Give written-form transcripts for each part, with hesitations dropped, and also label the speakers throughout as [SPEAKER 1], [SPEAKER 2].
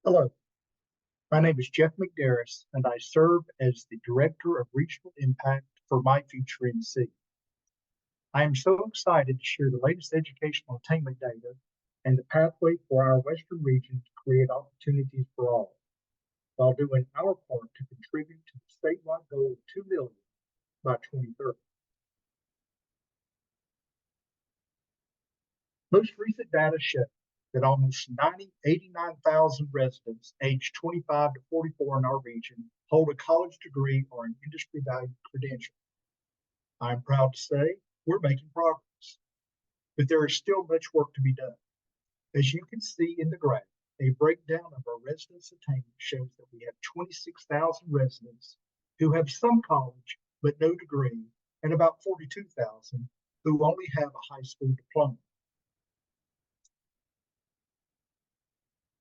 [SPEAKER 1] Hello, my name is Jeff McDaris, and I serve as the Director of Regional Impact for myFutureNC. I am so excited to share the latest educational attainment data and the pathway for our Western region to create opportunities for all, while doing our part to contribute to the statewide goal of 2 million by 2030. Most recent data show that almost 89,000 residents aged 25 to 44 in our region hold a college degree or an industry valued credential. I'm proud to say we're making progress, but there is still much work to be done. As you can see in the graph, a breakdown of our residents' attainment shows that we have 26,000 residents who have some college but no degree, and about 42,000 who only have a high school diploma.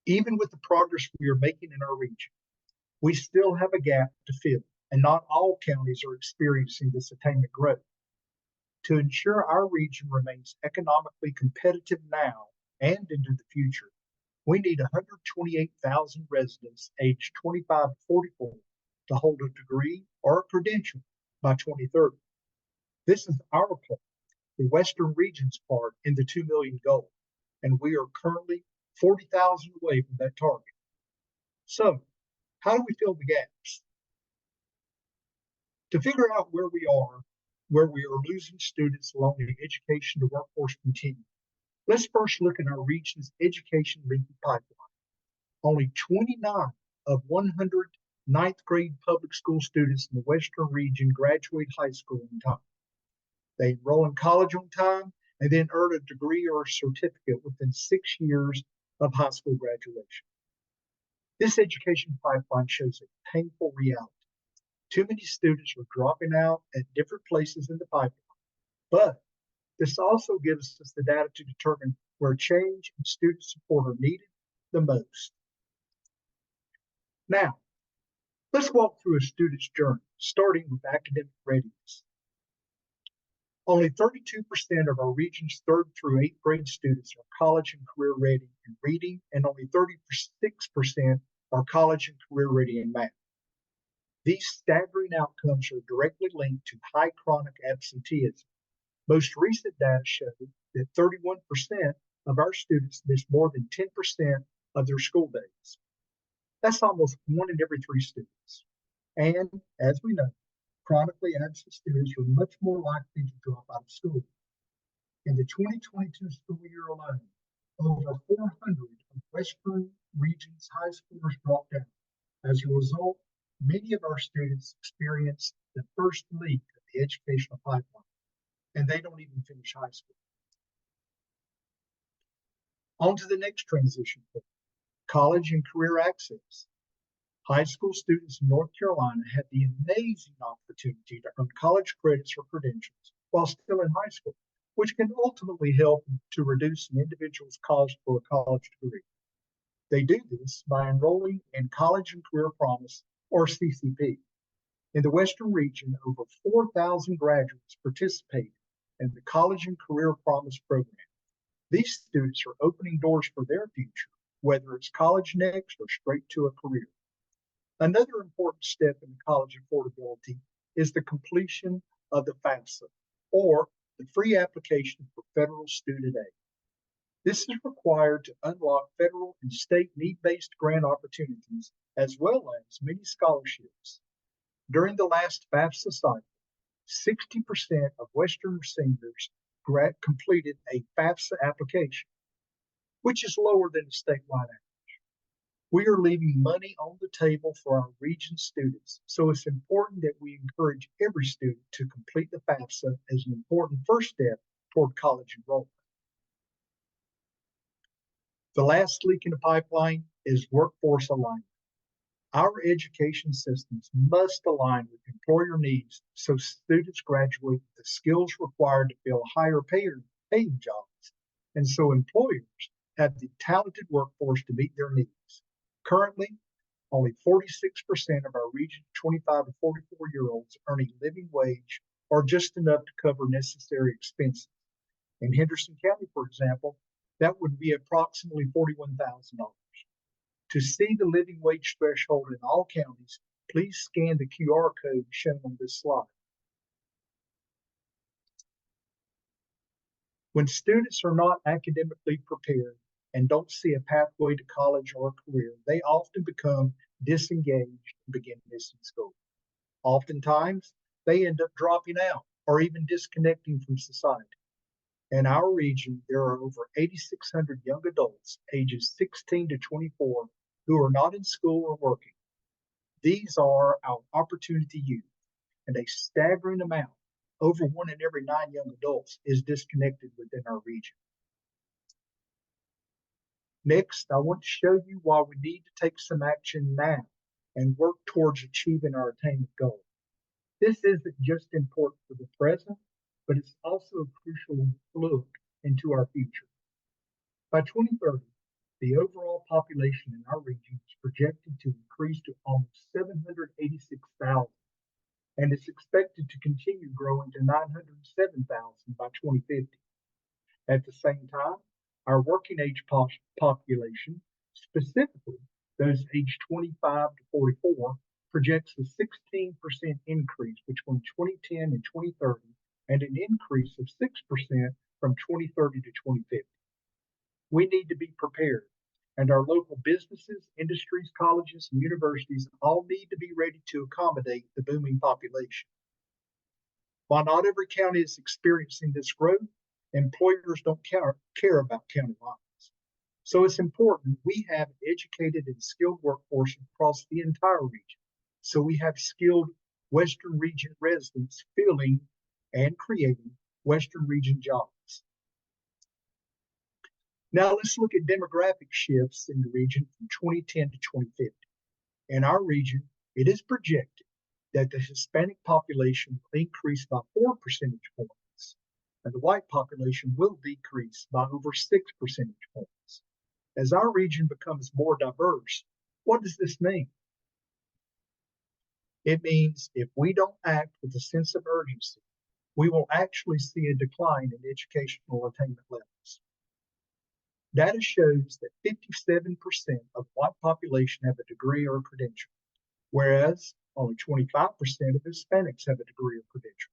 [SPEAKER 1] Even with the progress we are making in our region, we still have a gap to fill, and not all counties are experiencing this attainment growth. To ensure our region remains economically competitive now and into the future, we need 128,000 residents aged 25 to 44 to hold a degree or a credential by 2030. This is our part, the Western region's part in the 2 million goal, and we are currently 40,000 away from that target. So, how do we fill the gaps? To figure out where we are losing students along the education to workforce continuum, let's first look at our region's education leaking pipeline. Only 29 of 100 ninth grade public school students in the Western region graduate high school on time. They enroll in college on time and then earn a degree or a certificate within 6 years of high school graduation. This education pipeline shows a painful reality. Too many students are dropping out at different places in the pipeline, but this also gives us the data to determine where change and student support are needed the most. Now, let's walk through a student's journey, starting with academic readiness. Only 32% of our region's 3rd through 8th grade students are college and career ready in reading, and only 36% are college and career ready in math. These staggering outcomes are directly linked to high chronic absenteeism. Most recent data show that 31% of our students miss more than 10% of their school days. That's almost 1 in every 3 students. And as we know, chronically absent students are much more likely to drop out of school. In the 2022 school year alone, over 400 of Western region's high schoolers dropped out. As a result, many of our students experience the first leak of the educational pipeline, and they don't even finish high school. On to the next transition point, college and career access. High school students in North Carolina have the amazing opportunity to earn college credits or credentials while still in high school, which can ultimately help to reduce an individual's cost for a college degree. They do this by enrolling in College and Career Promise, or CCP. In the Western region, over 4,000 graduates participate in the College and Career Promise program. These students are opening doors for their future, whether it's college next or straight to a career. Another important step in college affordability is the completion of the FAFSA, or the free application for federal student aid. This is required to unlock federal and state need-based grant opportunities, as well as many scholarships. During the last FAFSA cycle, 60% of Western seniors completed a FAFSA application, which is lower than the statewide average. We are leaving money on the table for our region students, so it's important that we encourage every student to complete the FAFSA as an important first step toward college enrollment. The last leak in the pipeline is workforce alignment. Our education systems must align with employer needs so students graduate with the skills required to fill higher paying jobs, and so employers have the talented workforce to meet their needs. Currently, only 46% of our region's 25 to 44-year-olds earn a living wage or just enough to cover necessary expenses. In Henderson County, for example, that would be approximately $41,000. To see the living wage threshold in all counties, please scan the QR code shown on this slide. When students are not academically prepared and don't see a pathway to college or a career, they often become disengaged and begin missing school. Oftentimes, they end up dropping out or even disconnecting from society. In our region, there are over 8,600 young adults ages 16 to 24 who are not in school or working. These are our opportunity youth, and a staggering amount, over 1 in every 9 young adults, is disconnected within our region. Next, I want to show you why we need to take some action now and work towards achieving our attainment goal. This isn't just important for the present, but it's also a crucial look into our future. By 2030, the overall population in our region is projected to increase to almost 786,000, and it's expected to continue growing to 907,000 by 2050. At the same time, our working age population, specifically those aged 25 to 44, projects a 16% increase between 2010 and 2030, and an increase of 6% from 2030 to 2050. We need to be prepared, and our local businesses, industries, colleges, and universities all need to be ready to accommodate the booming population. While not every county is experiencing this growth, employers don't care about county lines. So it's important we have an educated and skilled workforce across the entire region. So we have skilled Western region residents filling and creating Western region jobs. Now let's look at demographic shifts in the region from 2010 to 2050. In our region, it is projected that the Hispanic population will increase by 4 percentage points, and the white population will decrease by over 6 percentage points. As our region becomes more diverse, what does this mean? It means if we don't act with a sense of urgency, we will actually see a decline in educational attainment levels. Data shows that 57% of the white population have a degree or a credential, whereas only 25% of Hispanics have a degree or credential.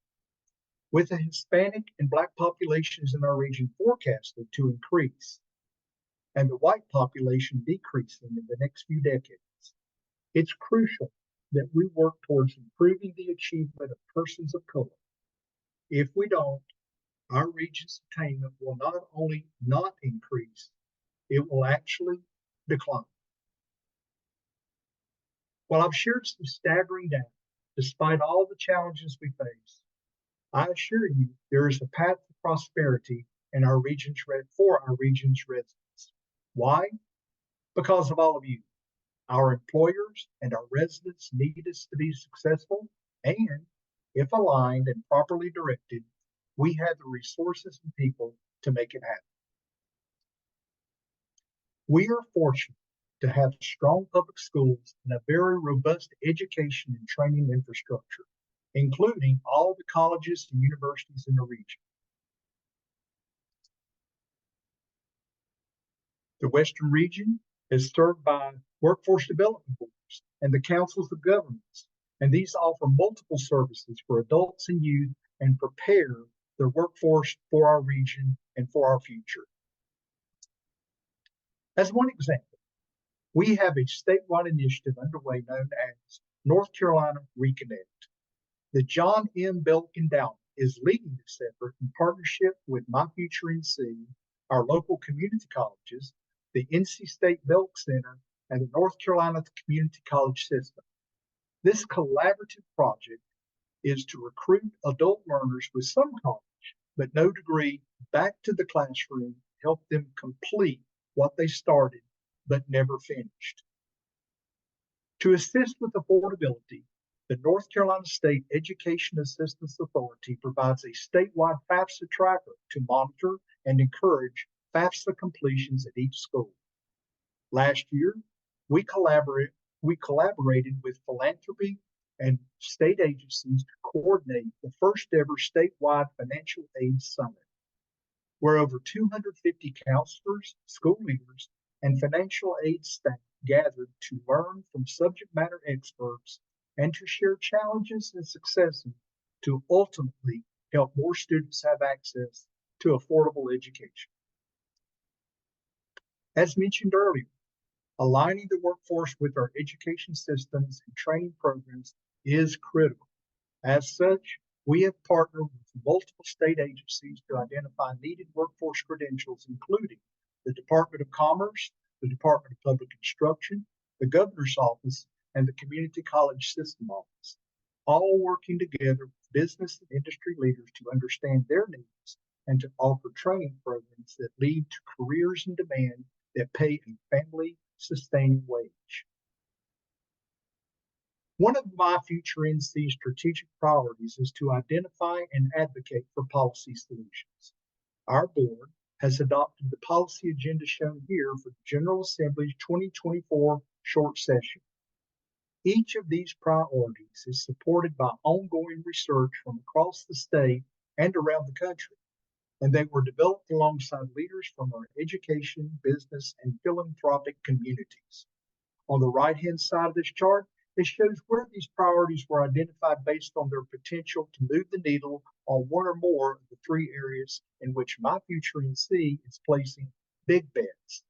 [SPEAKER 1] With the Hispanic and Black populations in our region forecasted to increase, and the white population decreasing in the next few decades, it's crucial that we work towards improving the achievement of persons of color. If we don't, our region's attainment will not only not increase, it will actually decline. While I've shared some staggering data, despite all the challenges we face, I assure you there is a path to prosperity in our region's for our region's residents. Why? Because of all of you. Our employers and our residents need us to be successful, and if aligned and properly directed, we have the resources and people to make it happen. We are fortunate to have strong public schools and a very robust education and training infrastructure, including all the colleges and universities in the region. The Western region is served by workforce development boards and the councils of governments, and these offer multiple services for adults and youth and prepare the workforce for our region and for our future. As one example, we have a statewide initiative underway known as North Carolina Reconnect. The John M. Belk Endowment is leading this effort in partnership with myFutureNC, our local community colleges, the NC State Belk Center, and the North Carolina Community College System. This collaborative project is to recruit adult learners with some college, but no degree, back to the classroom, help them complete what they started but never finished. To assist with affordability, the North Carolina State Education Assistance Authority provides a statewide FAFSA tracker to monitor and encourage FAFSA completions at each school. Last year, we collaborated with philanthropy and state agencies to coordinate the first ever statewide financial aid summit, where over 250 counselors, school leaders, and financial aid staff gathered to learn from subject matter experts and to share challenges and successes to ultimately help more students have access to affordable education. As mentioned earlier, aligning the workforce with our education systems and training programs is critical. As such, we have partnered with multiple state agencies to identify needed workforce credentials, including the Department of Commerce, the Department of Public Instruction, the Governor's Office, and the Community College System Office, all working together with business and industry leaders to understand their needs and to offer training programs that lead to careers in demand that pay a family-sustaining wage. One of myFutureNC's strategic priorities is to identify and advocate for policy solutions. Our board has adopted the policy agenda shown here for the General Assembly's 2024 short session. Each of these priorities is supported by ongoing research from across the state and around the country, and they were developed alongside leaders from our education, business, and philanthropic communities. On the right-hand side of this chart, it shows where these priorities were identified based on their potential to move the needle on one or more of the three areas in which myFutureNC is placing big bets: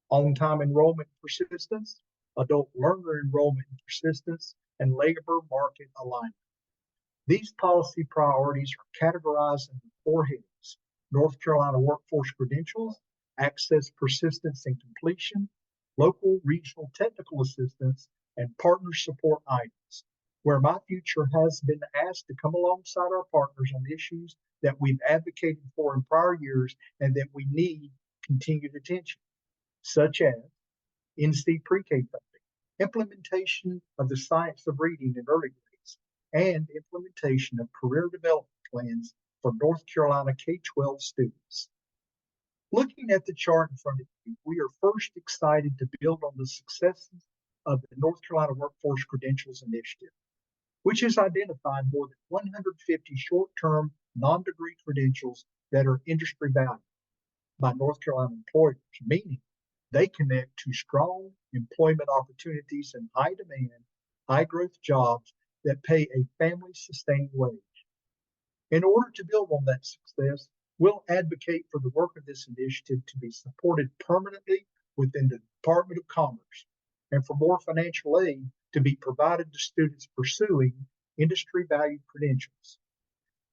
[SPEAKER 1] on-time enrollment and persistence, adult learner enrollment and persistence, and labor market alignment. These policy priorities are categorized into four headings: North Carolina workforce credentials, access, persistence, and completion, local regional technical assistance, and partner support items, where MyFuture has been asked to come alongside our partners on issues that we've advocated for in prior years and that we need continued attention, such as NC pre-K funding, implementation of the science of reading in early grades, and implementation of career development plans for North Carolina K-12 students. Looking at the chart in front of you, we are first excited to build on the successes of the North Carolina Workforce Credentials Initiative, which has identified more than 150 short-term non-degree credentials that are industry valued by North Carolina employers, meaning they connect to strong employment opportunities in high demand, high growth jobs that pay a family sustaining wage. In order to build on that success, we'll advocate for the work of this initiative to be supported permanently within the Department of Commerce, and for more financial aid to be provided to students pursuing industry valued credentials.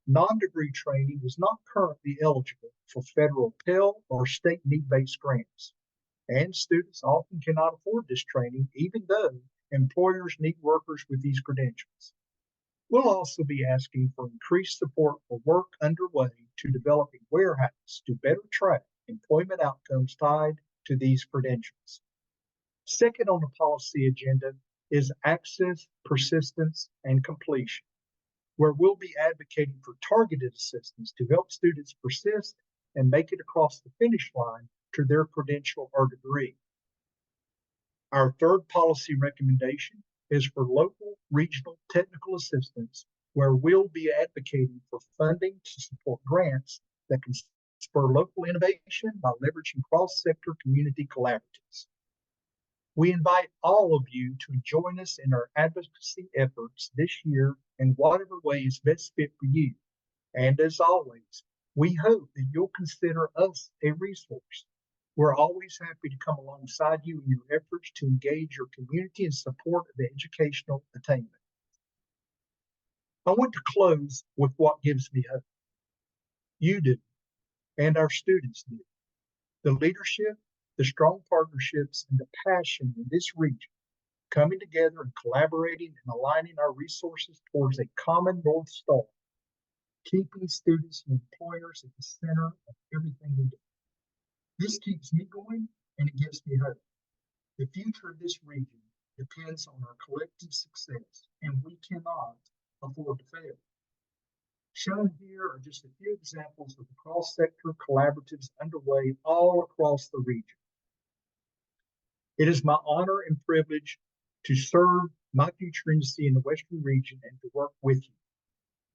[SPEAKER 1] Non-degree training is not currently eligible for federal Pell or state need-based grants, and students often cannot afford this training even though employers need workers with these credentials. We'll also be asking for increased support for work underway to develop a warehouse to better track employment outcomes tied to these credentials. Second on the policy agenda is access, persistence, and completion, where we'll be advocating for targeted assistance to help students persist and make it across the finish line to their credential or degree. Our third policy recommendation is for local regional technical assistance, where we'll be advocating for funding to support grants that can spur local innovation by leveraging cross-sector community collaboratives. We invite all of you to join us in our advocacy efforts this year in whatever way is best fit for you. And as always, we hope that you'll consider us a resource. We're always happy to come alongside you in your efforts to engage your community in support of educational attainment. I want to close with what gives me hope. You do, and our students do. The leadership, the strong partnerships, and the passion in this region, coming together and collaborating and aligning our resources towards a common North Star, keeping students and employers at the center of everything we do. This keeps me going, and it gives me hope. The future of this region depends on our collective success, and we cannot afford to fail. Shown here are just a few examples of the cross-sector collaboratives underway all across the region. It is my honor and privilege to serve myFutureNC in the Western region and to work with you.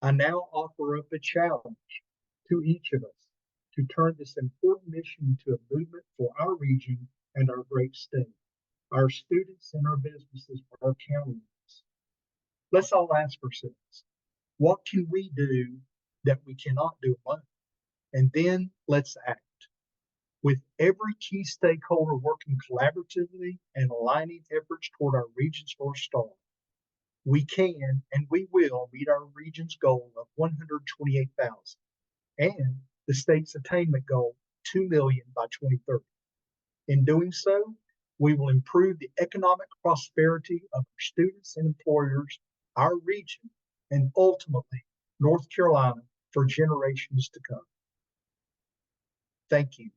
[SPEAKER 1] I now offer up a challenge to each of us to turn this important mission into a movement for our region and our great state. our students, and our businesses are counting on us. Let's all ask ourselves, what can we do that we cannot do alone? And then let's act. With every key stakeholder working collaboratively and aligning efforts toward our region's North Star, we can and we will meet our region's goal of 128,000 and the state's attainment goal, 2 million by 2030. In doing so, we will improve the economic prosperity of our students and employers, our region, and ultimately North Carolina for generations to come. Thank you.